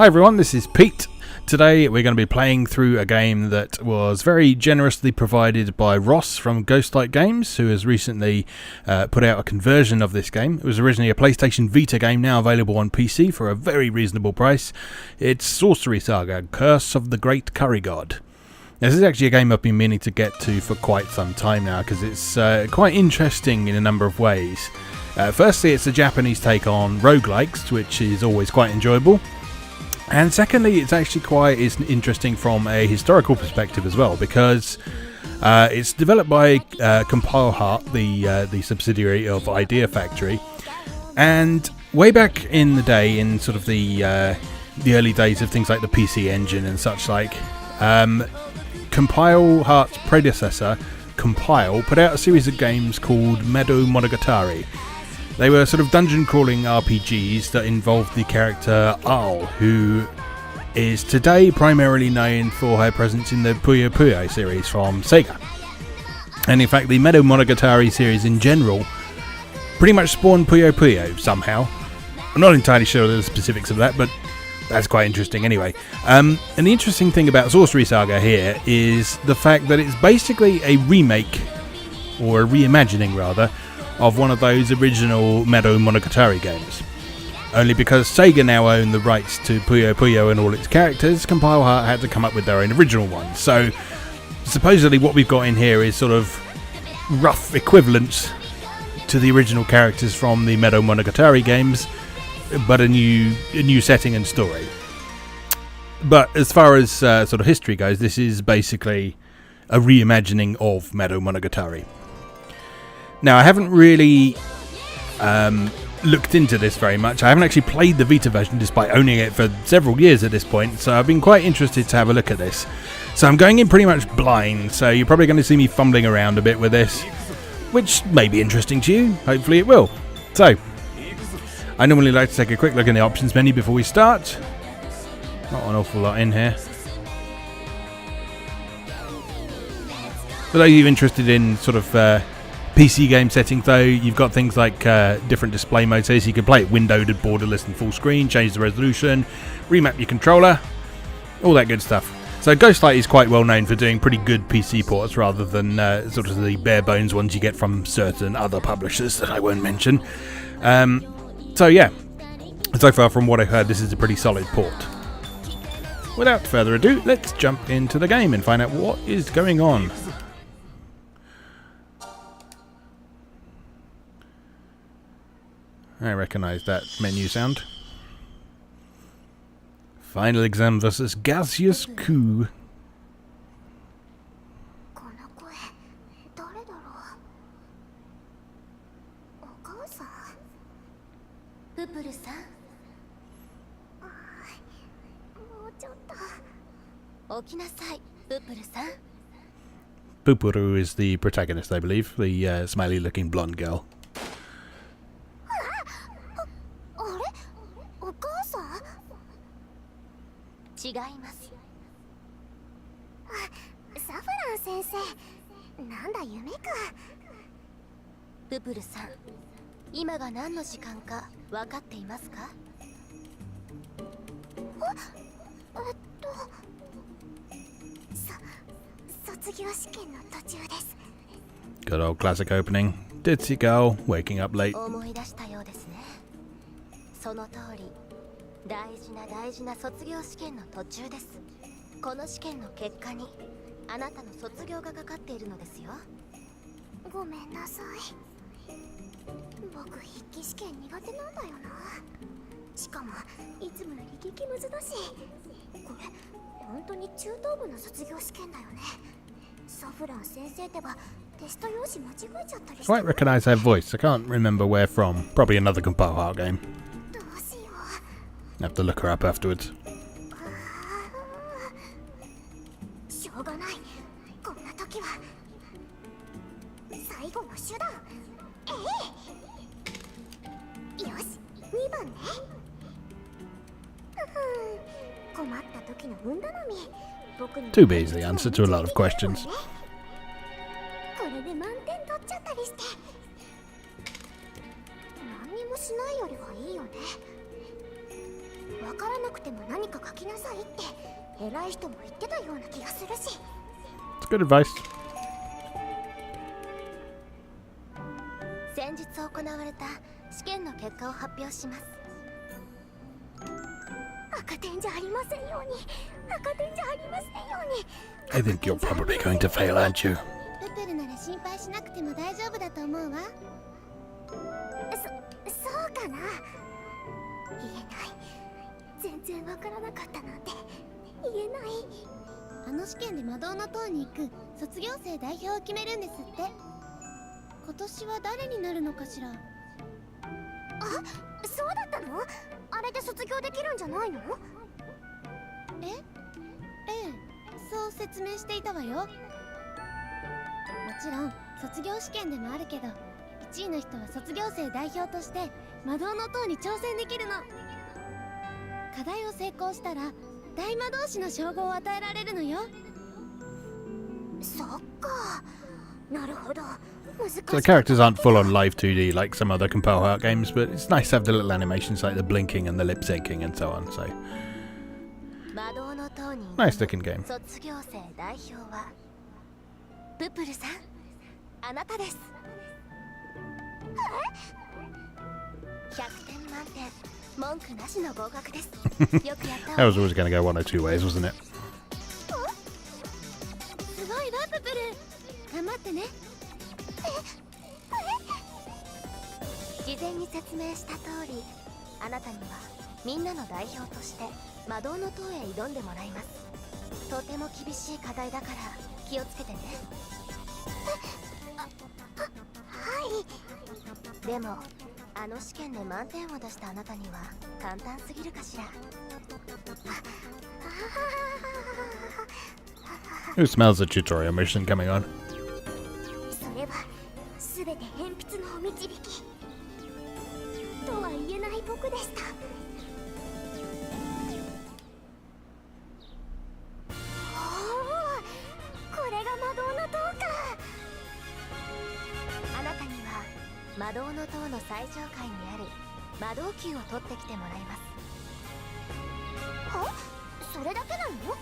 Hi everyone, this is Pete. Today we're going to be playing through a game that was very generously provided by Ross from Ghostlight Games, who has recently put out a conversion of this game. It was originally a PlayStation Vita game, now available on PC for a very reasonable price. It's Sorcery Saga, Curse of the Great Curry God. This is actually a game I've been meaning to get to for quite some time now, because it's quite interesting in a number of ways. Firstly, it's a Japanese take on roguelikes, which is always quite enjoyable. And secondly, it's actually quite interesting from a historical perspective as well, because it's developed by Compile Heart, the subsidiary of Idea Factory. And way back in the day, in sort of the early days of things like the PC Engine and such like, Compile Heart's predecessor, Compile, put out a series of games called Meadow Monogatari. They were sort of dungeon-crawling RPGs that involved the character Owl, who is today primarily known for her presence in the Puyo Puyo series from Sega. And in fact, the Meadow Monogatari series in general pretty much spawned Puyo Puyo somehow. I'm not entirely sure of the specifics of that, but that's quite interesting anyway. And the interesting thing about Sorcery Saga here is the fact that it's basically a remake, or a reimagining rather, of one of those original Meadow Monogatari games. Only because Sega now own the rights to Puyo Puyo and all its characters, Compile Heart had to come up with their own original one. So, supposedly what we've got in here is sort of rough equivalents to the original characters from the Meadow Monogatari games, but a new setting and story. But as far as sort of history goes, this is basically a reimagining of Meadow Monogatari. Now, I haven't really looked into this very much. I haven't actually played the Vita version despite owning it for several years at this point, so I've been quite interested to have a look at this. So I'm going in pretty much blind, so you're probably going to see me fumbling around a bit with this, which may be interesting to you. Hopefully it will. So, I normally like to take a quick look in the options menu before we start. Not an awful lot in here. For those of you interested in sort of PC game settings though, you've got things like different display modes here, so you can play it windowed, borderless and full screen, change the resolution, remap your controller, all that good stuff. So Ghostlight is quite well known for doing pretty good PC ports rather than sort of the bare bones ones you get from certain other publishers that I won't mention. So yeah, so far from what I've heard, this is a pretty solid port. Without further ado, let's jump into the game and find out what is going on. I recognise that menu sound. Final exam versus gaseous coup. Pupuru is the protagonist, I believe, the smiley-looking blonde girl. Good old classic opening. Ditzy girl waking up late. その通り、大事な卒業試験の途中です。この試験の結果にあなたの卒業がかかっているのですよ。ごめんなさい。僕筆記試験苦手なんだよな。しかもいつもより激ムズだし。これ本当に中等部の卒業試験だよね。サフラン先生ってばテスト用紙間違えちゃったりして。 Quite recognise her voice. I can't remember where from. Probably another Compile Heart game. Have to look her up afterwards. Two B is the answer to a lot of questions. これで満点取っちゃったりして。何にもしないよりはいいよね。わからなくても何か書きなさいって偉い人も言ってたような気がするし。 It's good advice. 先日行われた試験の結果を発表します。赤点じゃありませんように、赤点じゃありませんように。 I think you're probably going to fail, aren't you? プペルなら心配しなくても大丈夫だと思うわ。そうかな。言えない。全然わからなかったなんて言えない。あの試験で魔導の塔に行く卒業生代表を決めるんですって。今年は誰になるのかしら。あ、そうだったの？あれで卒業できるんじゃないの？ええ、そう説明していたわよ。もちろん卒業試験でもあるけど、1位の人は卒業生代表として魔導の塔に挑戦できるの。課題を成功したら大魔導士の称号を与えられるのよ。そっか、なるほど。 So the characters aren't full on live 2D like some other compile art games, but it's nice to have the little animations like the blinking and the lip syncing and so on. So nice looking game. 卒業生代表はププルさん、あなたです。100点満点、文句なしの合格です。よくやったわ。 That was always going to go one or two ways, wasn't it? すごいわププル、頑張ってね。事前に説明した通り、あなたにはみんなの代表として魔導の塔へ挑んでもらいます。とても厳しい課題だから気をつけてね。はい。でもあの試験で満点を出したあなたには簡単すぎるかしら。 Who smells the tutorial mission coming on? それは全て鉛筆のお導きとは言えない僕でした。これが魔導の塔か。あなたには魔導の塔の最上階にある魔導球を取ってきてもらいます。は？それだけなの？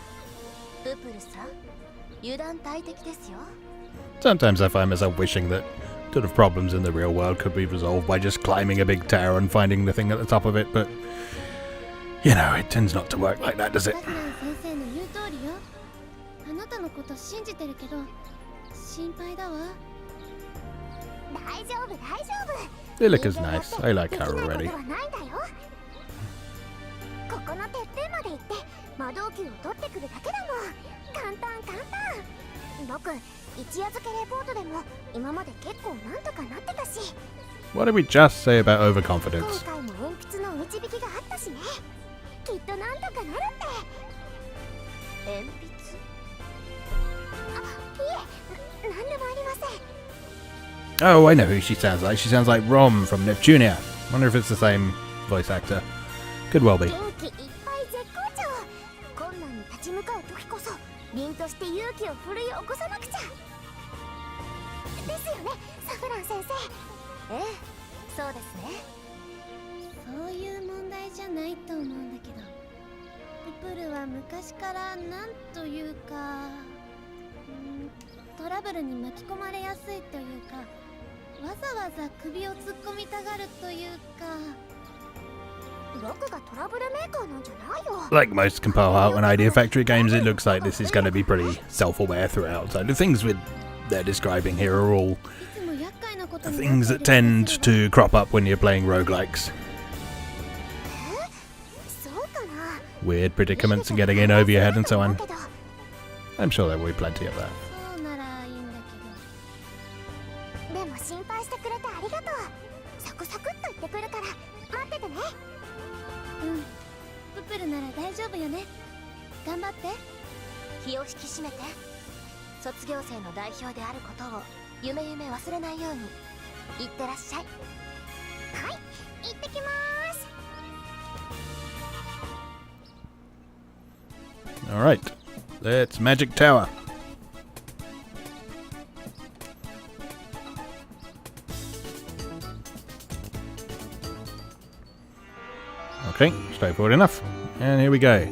ププルさん、油断大敵ですよ。 Sometimes I find myself wishing that sort of problems in the real world could be resolved by just climbing a big tower and finding the thing at the top of it, but you know, it tends not to work like that, does it? 先生の言う通りよ。あなたのこと信じてるけど心配だわ。大丈夫大丈夫。 Lilica's nice. I like her already. ここのてっぺんまで行って魔導球を取ってくるだけだもん。簡単簡単。僕一夜漬けレポートでも今まで結構なんとかなってたし。 What did we just say about 今 overconfidence? 回も鉛筆の導きがあったしね。きっとなんとかなるって。鉛筆？あ、いえ、なんでもありません。 Oh, I know who she sounds like. She sounds like Rom from Neptunia. Wonder if it's the same voice actor. Could well be. 元気いっぱい絶好調。困難に立ち向かう時こそ凛として勇気を奮い起こさなくちゃ。ですよね、サフラン先生。ええ、そうですね。そういう問題じゃないと思うんだけど、ププルは昔からなんというか、トラブルに巻き込まれやすいというか、わざわざ首を突っ込みたがるというか。僕がトラブルメーカーなんじゃないよ。 Like most compile art and idea factory games, it looks like this is going to be pretty self-aware throughout. So the things they're describing here are all things that tend to crop up when you're playing roguelikes. Weird predicaments and getting in over your head and so on. I'm sure there will be plenty of that. そうならいいんだけど。でも心配してくれてありがとう。サクサクっと言ってくるから待っててね。ププルなら大丈夫よね。頑張って。気を引き締めて。卒業生の代表であることを夢忘れないように。いってらっしゃい。はい、行ってきます。 Alright, let's Magic Tower. Okay, straightforward enough. And here we go.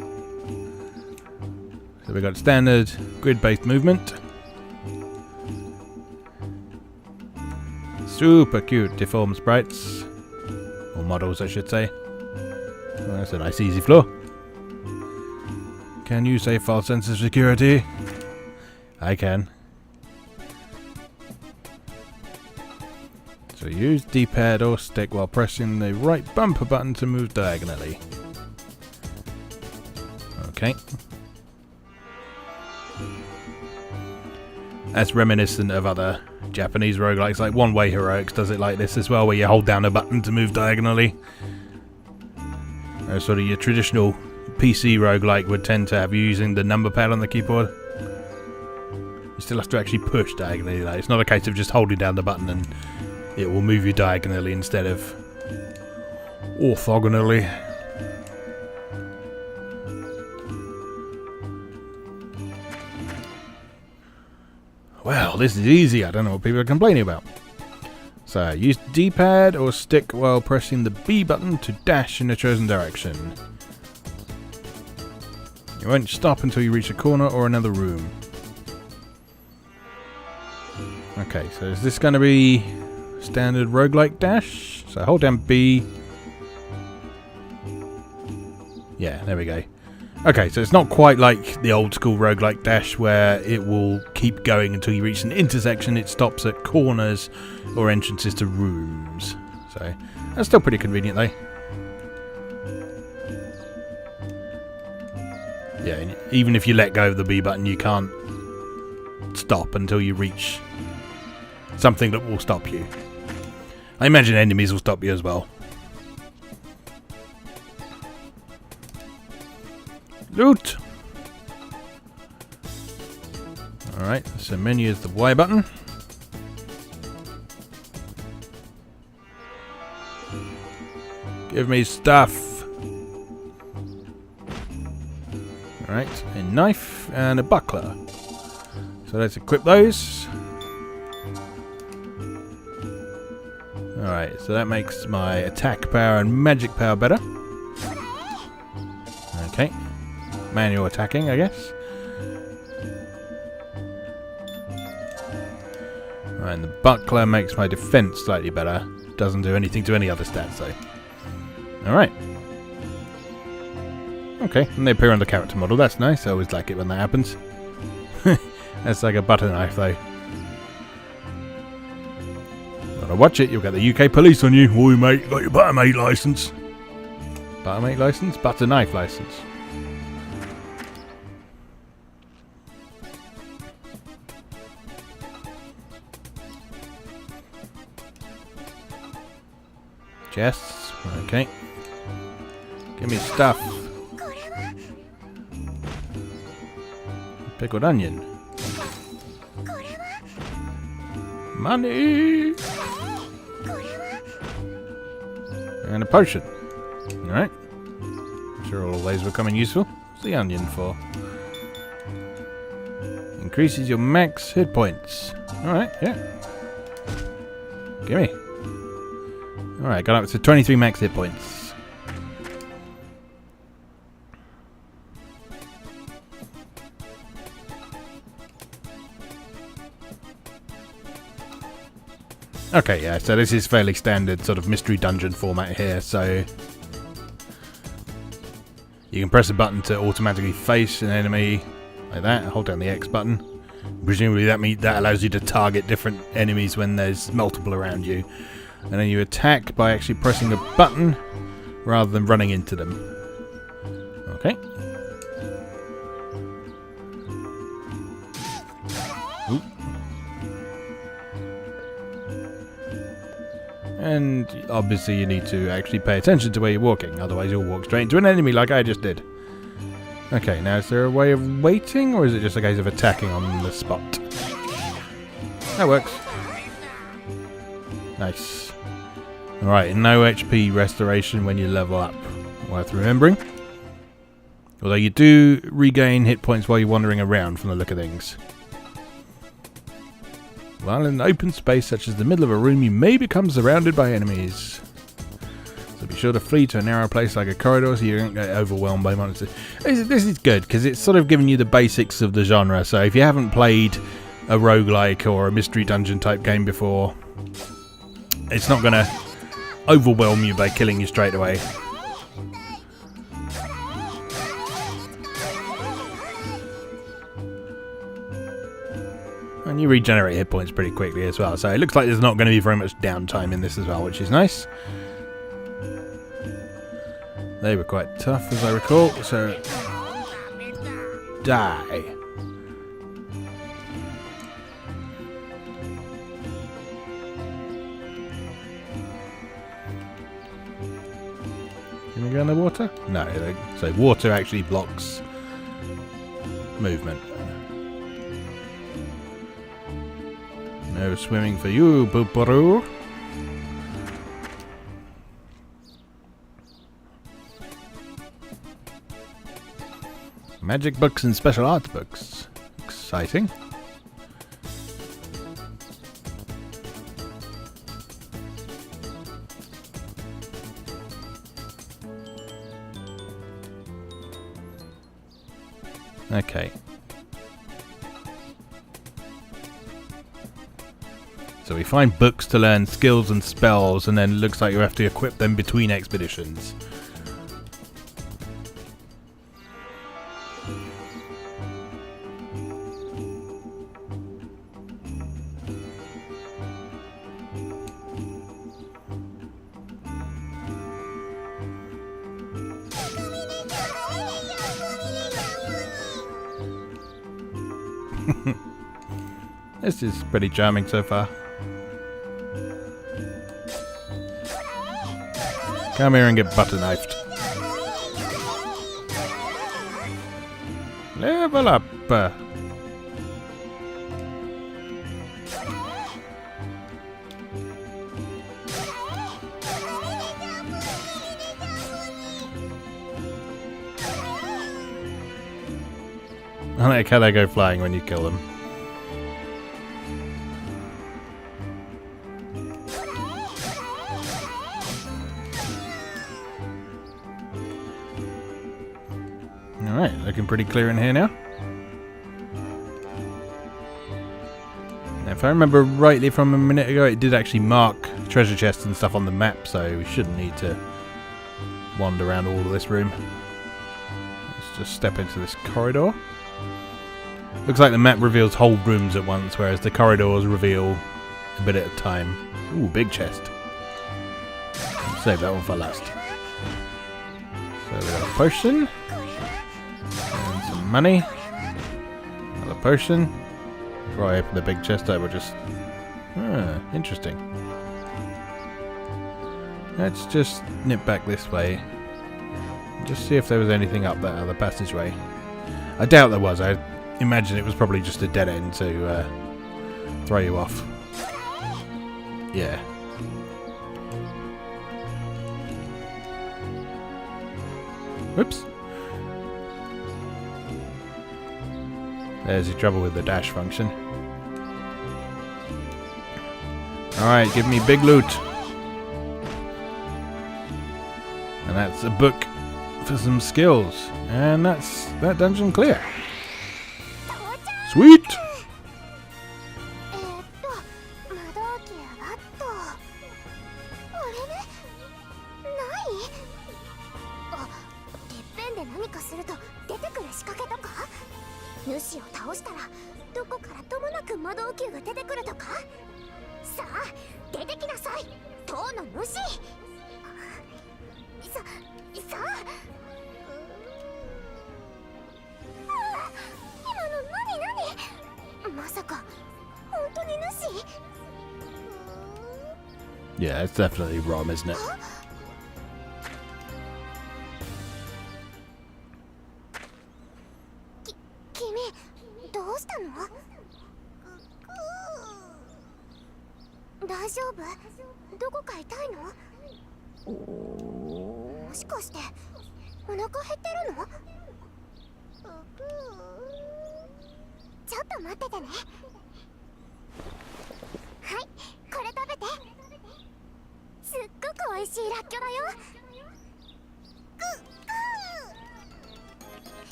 So we've got standard grid-based movement. Super cute deformed sprites. Or models, I should say. Well, that's a nice easy floor. Can you say false sense of security? I can. So use D-pad or stick while pressing the right bumper button to move diagonally. Okay. That's reminiscent of other Japanese roguelikes, like One Way Heroics does it like this as well, where you hold down a button to move diagonally. Sort of your traditional PC roguelike would tend to have you using the number pad on the keyboard. You still have to actually push diagonally, though. It's not a case of just holding down the button and it will move you diagonally instead of orthogonally. Well, this is easy. I don't know what people are complaining about. So, use D-pad or stick while pressing the B button to dash in a chosen direction. You won't stop until you reach a corner or another room. Okay, so is this going to be standard roguelike dash? So hold down B. Yeah, there we go. Okay, so it's not quite like the old school roguelike dash where it will keep going until you reach an intersection. It stops at corners or entrances to rooms. So that's still pretty convenient though. Yeah, and even if you let go of the B button, you can't stop until you reach something that will stop you. I imagine enemies will stop you as well. Loot! Alright, so menu is the Y button. Give me stuff! Alright, a knife and a buckler. So let's equip those. Alright, so that makes my attack power and magic power better. Okay. Manual attacking, I guess. Right, and the buckler makes my defense slightly better. Doesn't do anything to any other stats though. Alright. Okay, and they appear on the character model. That's nice. I always like it when that happens. That's like a butter knife though. Gotta watch it, you'll get the UK police on you. Oi mate, you got your buttermate licence. Buttermate licence? Butter knife licence. Chests. Okay. Give me stuff. Pickled onion. Money! And a potion. Alright. I'm sure all those will come in useful. What's the onion for? Increases your max hit points. Alright, yeah. Gimme. Alright, got up to 23 max hit points. Okay, yeah, so this is fairly standard sort of mystery dungeon format here, so you can press a button to automatically face an enemy like that, hold down the X button. Presumably that allows you to target different enemies when there's multiple around you. And then you attack by actually pressing a button rather than running into them. Okay. Ooh. And obviously you need to actually pay attention to where you're walking, otherwise you'll walk straight into an enemy like I just did. Okay, now is there a way of waiting, or is it just a case of attacking on the spot? That works. Nice. Alright, no HP restoration when you level up. Worth remembering. Although you do regain hit points while you're wandering around from the look of things. While in an open space such as the middle of a room, you may become surrounded by enemies. So be Be sure to flee to a narrow place like a corridor so you don't get overwhelmed by monsters. This is good because it's sort of giving you the basics of the genre. So if you haven't played a roguelike or a mystery dungeon type game before, it's not going to overwhelm you by killing you straight away. And you regenerate hit points pretty quickly as well, so it looks like there's not going to be very much downtime in this as well, which is nice. They were quite tough, as I recall, so... Die. Can we go in the water? No, so water actually blocks movement. No swimming for you, Booparoo. Magic books and special arts books. Exciting. Okay. So we find books to learn skills and spells, and then it looks like you have to equip them between expeditions. This is pretty charming so far. Come here and get butter knifed. Level up. I like how they go flying when you kill them. Alright, looking pretty clear in here now. Now. If I remember rightly from a minute ago, it did actually mark treasure chests and stuff on the map, so we shouldn't need to wander around all of this room. Let's just step into this corridor. Looks like the map reveals whole rooms at once, whereas the corridors reveal a bit at a time. Ooh, big chest. Save that one for last. So we got a potion. And some money. Another potion. Before I open the big chest, I will just... Ah, interesting. Let's just nip back this way. Just see if there was anything up that other passageway. I doubt there was. I imagine it was probably just a dead end to throw you off. Yeah. Whoops. There's your trouble with the dash function. Alright, give me big loot. And that's a book for some skills. And that's that dungeon clear. Sweet! Yeah, it's definitely ROM, isn't it?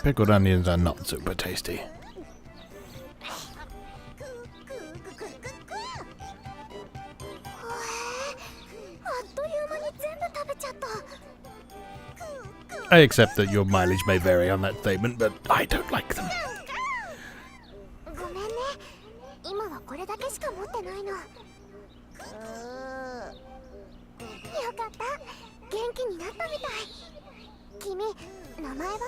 Pickled onions are not super tasty. あっという間に全部食べちゃった。 I accept that your mileage may vary on that statement, but I don't like them. ごめんね。今はこれだけしか持ってないの。よかった。元気になったみたい。君、名前は？っ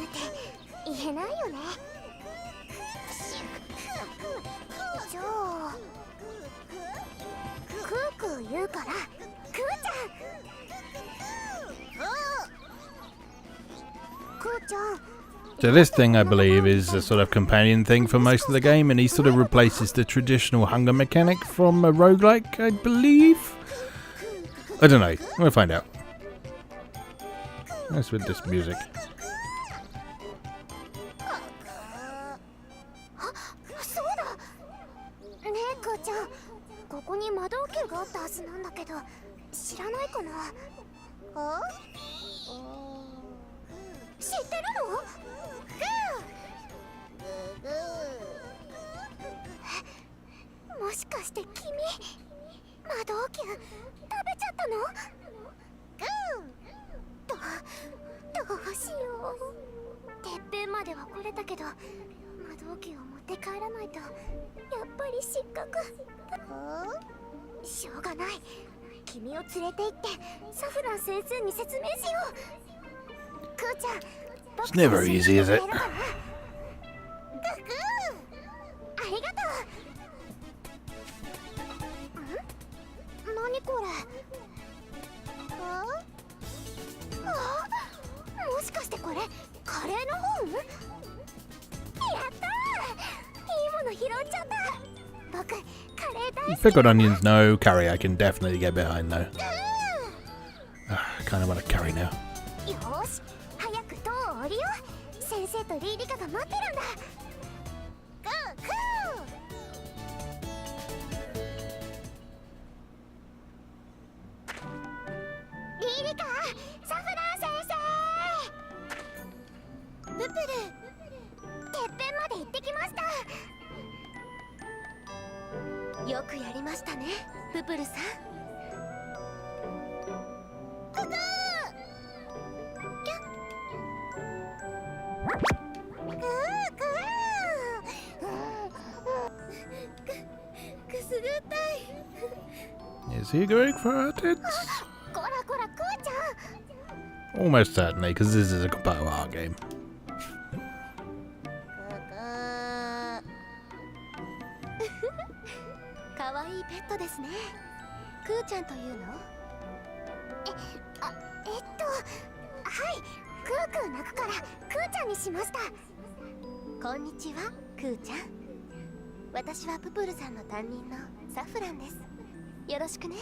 て言えないよね。じゃあクークー言うからクーちゃん。クーちゃん。 So this thing, I believe, is a sort of companion thing for most of the game, and he sort of replaces the traditional hunger mechanic from a roguelike, I believe? I don't know. We'll find out. What's with this music? そうだ。ねえクーちゃん、ここに魔導球があったはずなんだけど、知らないかな？あ？知ってるの？もしかして君、魔導球食べちゃったの？どうしよう。てっぺんまでは来れたけど、魔導球を持って帰らないとやっぱり失格。しょうがない。君を連れて行ってサフラン先生に説明しよう。クーちゃん、 It's never easy, is it? ありがとう。何これ？もしかしてこれカレーの本？やったー！いいもの拾っちゃった。僕カレー大好き。 Pickled onions, no. Curry, I can definitely get behind, though. I kind of want a curry now. よし、早く塔を降りよう。先生とリーリカが待ってるんだ。クークー。リーリカ、サフラン先生。ププル、てっぺんまで行ってきました。よくやりましたね、ププルさん。ククー。くすぐったい。 Is he going for our tits? こらこら、クーちゃん。 Almost certainly, because this is a compatible art game. かわいいペットですね。クーちゃんというの？はい、クークー鳴くからクーちゃんにしました。こんにちは、クーちゃん。私はププルさんの担任のサフランです。よろしくね。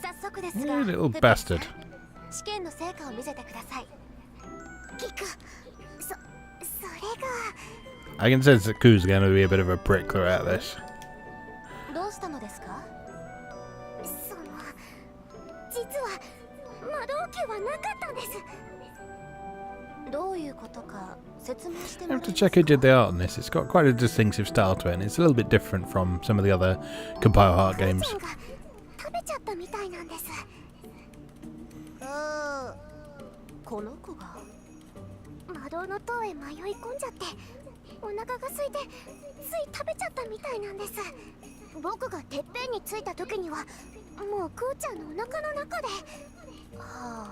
早速ですが、 You little ププルさん、 bastard. 試験の成果を見せてください。キク、それが I can sense that Koo's going to be a bit of a prick throughout this. どうしたのですか？その、実は魔導球はなかったんです。どういうことか説明して I もら have え to ますか？ check who did the art on this. It's got quite a distinctive style to it, and it's a little bit different from some of the other compile art クー games. ちゃんが食べちゃったみたいなんです。この子が魔導の塔へ迷い込んじゃってお腹が空いてつい食べちゃったみたいなんです。僕がてっぺんに着いた時にはもうクーちゃんのお腹の中で。はあ、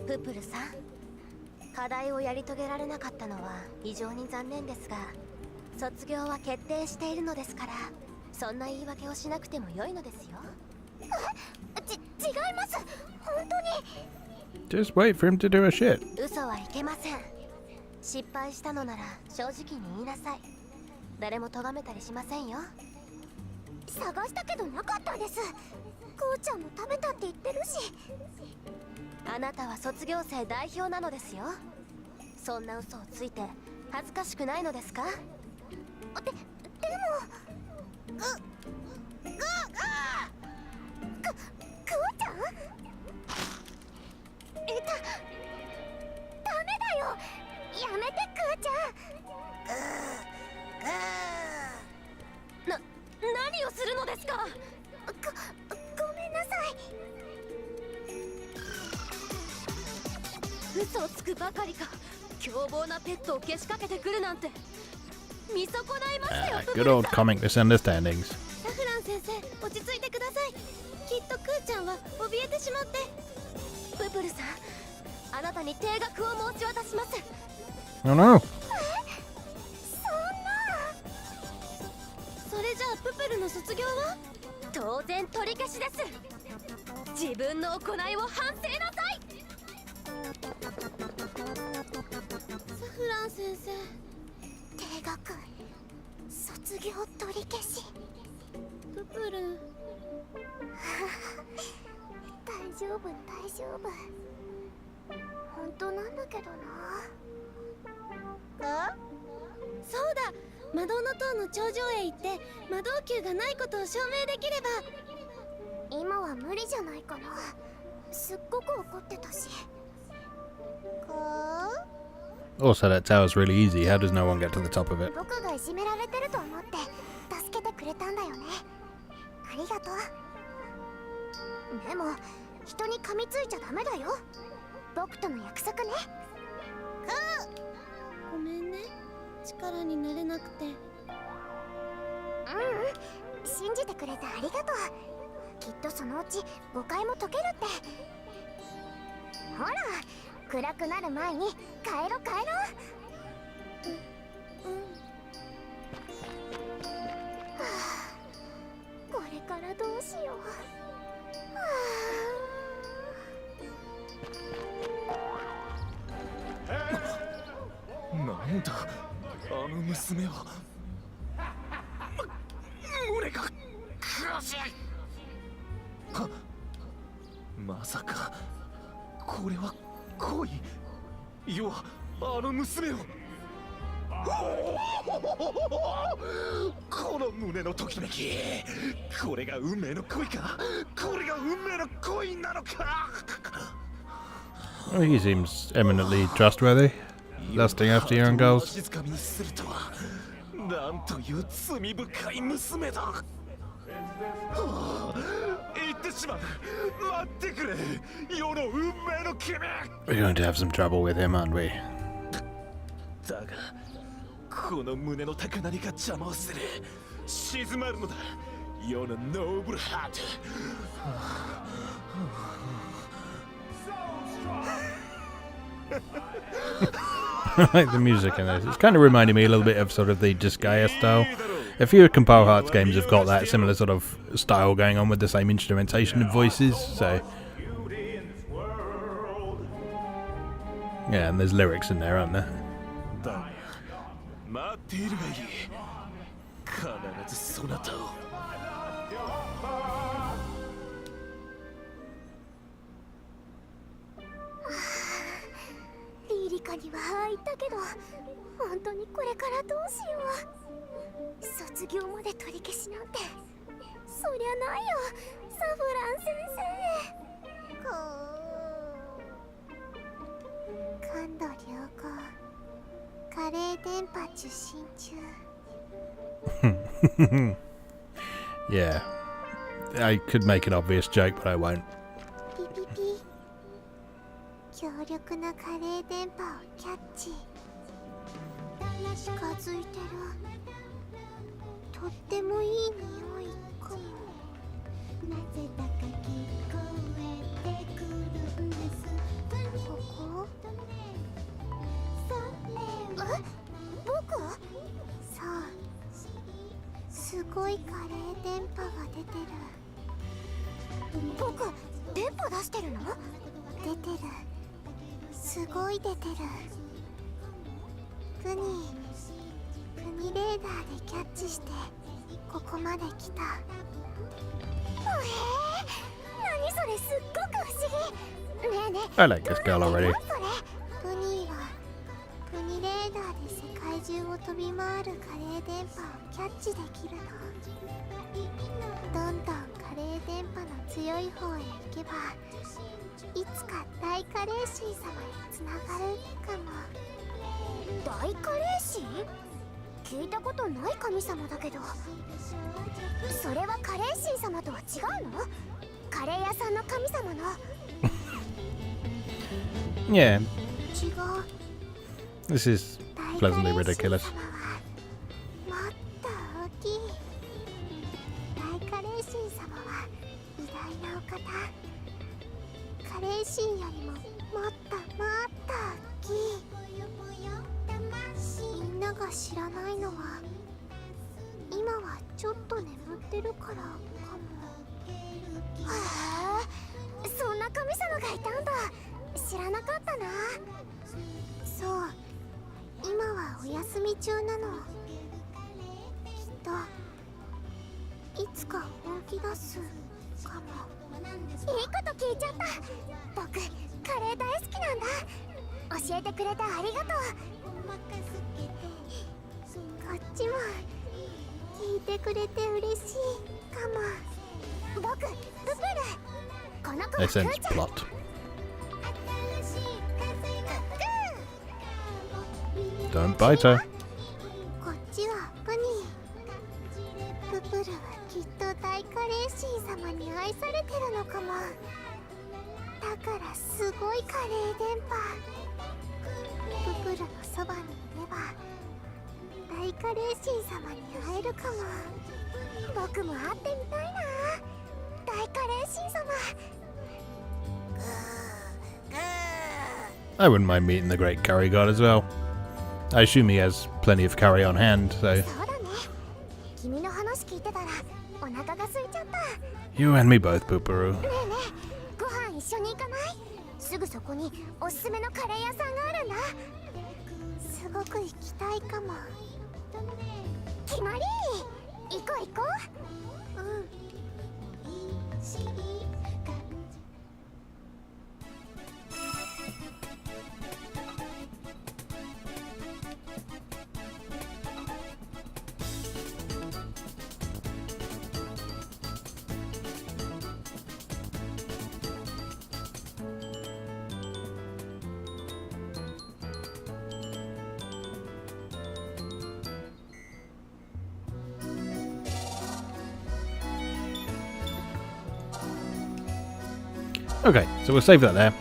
ププルさん、課題をやり遂げられなかったのは非常に残念ですが、卒業は決定しているのですから、そんな言い訳をしなくても良いのですよ。違います、本当に。 Just wait for him to do a shit. 嘘はいけません。失敗したのなら正直に言いなさい。誰も咎めたりしませんよ。探したけどなかったです。こうちゃんも食べたって言ってるし。あなたは卒業生代表なのですよ。そんな嘘をついて恥ずかしくないのですか？でもクオちゃん？ダメだよ、やめてクオちゃん。何をするのですか？ごめんなさい。嘘をつくばかりか、凶暴なペットをけしかけてくるなんて見損ないましたよ。Good old comic misunderstandings. サフラン先生、落ち着いてください。きっとクーちゃんは怯えてしまって。ププルさん、あなたに定額を申し渡します。Oh no. そんな。それじゃあププルの卒業は？当然取り消しです。自分の行いを反省なさい。サフラン先生、定額卒業取り消し。ププル大丈夫大丈夫、本当なんだけどな。そうだ、魔導の塔の頂上へ行って魔導球がないことを証明できれば。今は無理じゃないかな、すっごく怒ってたし。Also, that tower's really easy. How does no one get to the top of it? 僕がいじめられてると思って助けてくれたんだよね。ありがとう。でも人に噛みついちゃダメだよ、僕との約束ね。ごめんね、力になれなくて。信じてくれてありがとう。きっとそのうち誤解も解けるって。ほら、暗くなる前に帰ろう。これからどうしよう。なんだあの娘は。胸が苦しい。まさかこれは恋？要はあの娘を。この胸のときめき、これが運命の恋か？これが運命の恋なのかWell, he seems eminently trustworthy. Lusting after young girls. 静かにするとは、なんという罪深い娘だ。言ってしまう。待ってくれ、世の運命の君。 We're going to have some trouble with him, aren't we? だがこの胸の高鳴りが邪魔をする。静まるのだ、世のノーブルハート。I like the music in this. It's kind of reminding me a little bit of sort of the Disgaea style. A few Compile Hearts games have got that similar sort of style going on with the same instrumentation and voices, so... Yeah, and there's lyrics in there, aren't there? 待っているがいい。必ずそなたを。リリカにはああ言ったけど、本当にこれからどうしよう。卒業まで取り消しなんてそりゃないよ、サフラン先生。感度良好、カレー電波受信中。Yeah. I could make an obvious joke, but I won't. ピピピ、強力なカレー電波をキャッチ。近づいてる。とってもいい匂いかも。なぜだか聞こえてくるんです。ここ？僕？そう。すごいカレー電波が出てる。僕、電波出してるの？出てる。すごい出てる。プニレーダーでキャッチしてここまで来た。何それ、すっごく不思議。ねえねえ、 I like this girl already. プニーはプニレーダーで世界中を飛び回るカレー電波をキャッチできるの。どんどんカレー電波の強い方へ行けばいつか大カレー神様へつながるかも。大カレー神？聞いたことない神様だけど、それはカレー神様とは違うの？カレー屋さんの神様の。Yeah, 違う。 this is pleasantly ridiculous. もっと大きい。大カレー神様は偉大なお方。カレー神よりももっともっと大きい。みんなが知らないのは今はちょっと眠ってるからかも。はあ、そんな神様がいたんだ。知らなかったな。そう、今はお休み中なの。きっといつか本気出すかも。いいこと聞いちゃった。僕カレー大好きなんだ。教えてくれてありがとう。こっちも聞いてくれて嬉しいかも。僕ププル、この子はクー They ちゃん。 sense plot. プ Don't bite her. こっちはプニー。ププルはきっと大カレー神様に愛されてるのかも。だからすごいカレー電波。ププルのそばにいれば大カレー神様に会えるかも。僕も会ってみたいな、大カレー神様。 I wouldn't mind meeting the great curry god as well. I assume he has plenty of curry on hand, so そうだね。君の話聞いてたらお腹が空いちゃった。 you and me both, Pooparoo. ねえねえ、ご飯一緒に行かない？すぐそこにおすすめのカレー屋さんがあるんだ。すごく行きたいかも。決まり！行こう行こう。うん。 Okay, so we'll save that there.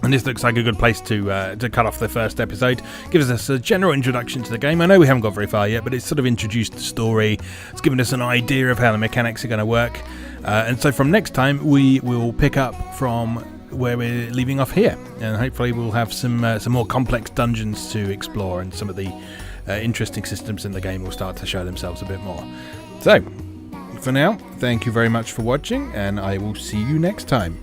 And this looks like a good place to cut off the first episode. Gives us a general introduction to the game. I know we haven't got very far yet, but it's sort of introduced the story. It's given us an idea of how the mechanics are going to work. And so from next time, we will pick up from where we're leaving off here. And hopefully we'll have some more complex dungeons to explore, and some of the interesting systems in the game will start to show themselves a bit more. So, for now, thank you very much for watching, and I will see you next time.